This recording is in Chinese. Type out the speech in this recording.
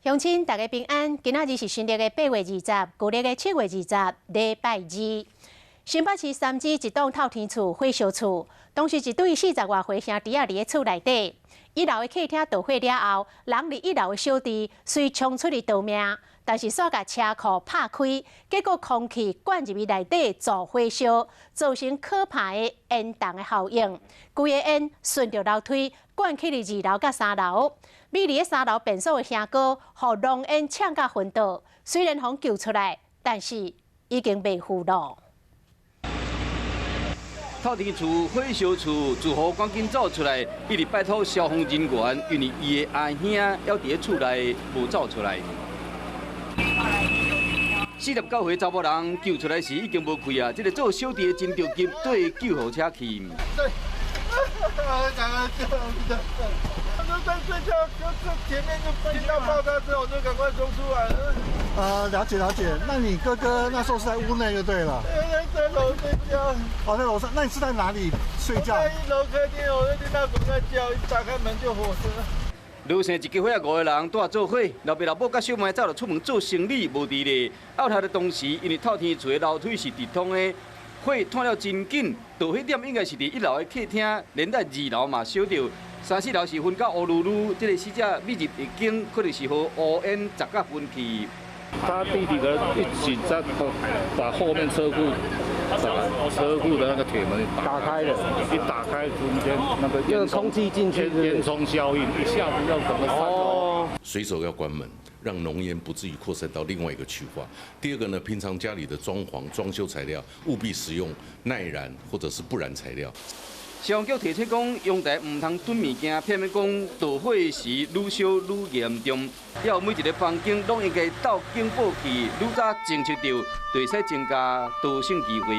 乡亲大家平安，今仔日是新历的8月20，旧历的7月20，礼拜二。新北市3支一栋透天厝火烧厝，当时一对40外岁兄弟伫咧厝内底，1楼的客厅着火了后，人伫1楼的小弟虽冲出去逃命，但是煞甲车库拍开，结果空气灌入去内底助火烧，造成可怕的烟筒的效应，规个烟顺着楼梯灌去伫2楼甲3楼。美丽的3楼便所的兄哥，互浓烟呛甲昏倒。虽然互救出来，但是已经未赴咯。透天厝火烧厝，住户赶紧走出来，一直拜托消防人员，因为伊的阿兄还伫咧厝内无走出来。49岁查某人救出来时已经无气啊！这个做小弟的真着急对救护车去。在睡觉，就是前面就听到爆炸之后，我就赶快冲出来了。了解了解。那你哥哥那时候是在屋内就对了。在楼睡觉。哦，在楼上。那你是在哪里睡觉？我在1楼客厅，我就听到狗在叫，一打开门就火车。楼上一家伙5个人在做伙，老爸老母甲小妹早就出门做生意，无伫咧。后头的当时，因为透天厝的楼梯是直通的，火炭了真紧，导火点应该是伫1楼的客厅，连带2楼嘛烧着。3、4楼是熏到乌噜噜，这个死者秘入已经可能是和乌烟杂甲分去。他弟弟可能一起在把后面车库的那个铁门打开了，一打开中间那个空气进去，烟囱效应一下子要整个3楼。随手要关门，让浓烟不至于扩散到另外一个区块。第二个呢，平常家里的装潢、装修材料务必使用耐燃或者是不燃材料。消防局提醒讲，阳台唔通囤物件，偏偏讲导火时愈烧愈严重，要每一个房间拢应该斗警报器，愈早侦测到，就会使增加逃生机会。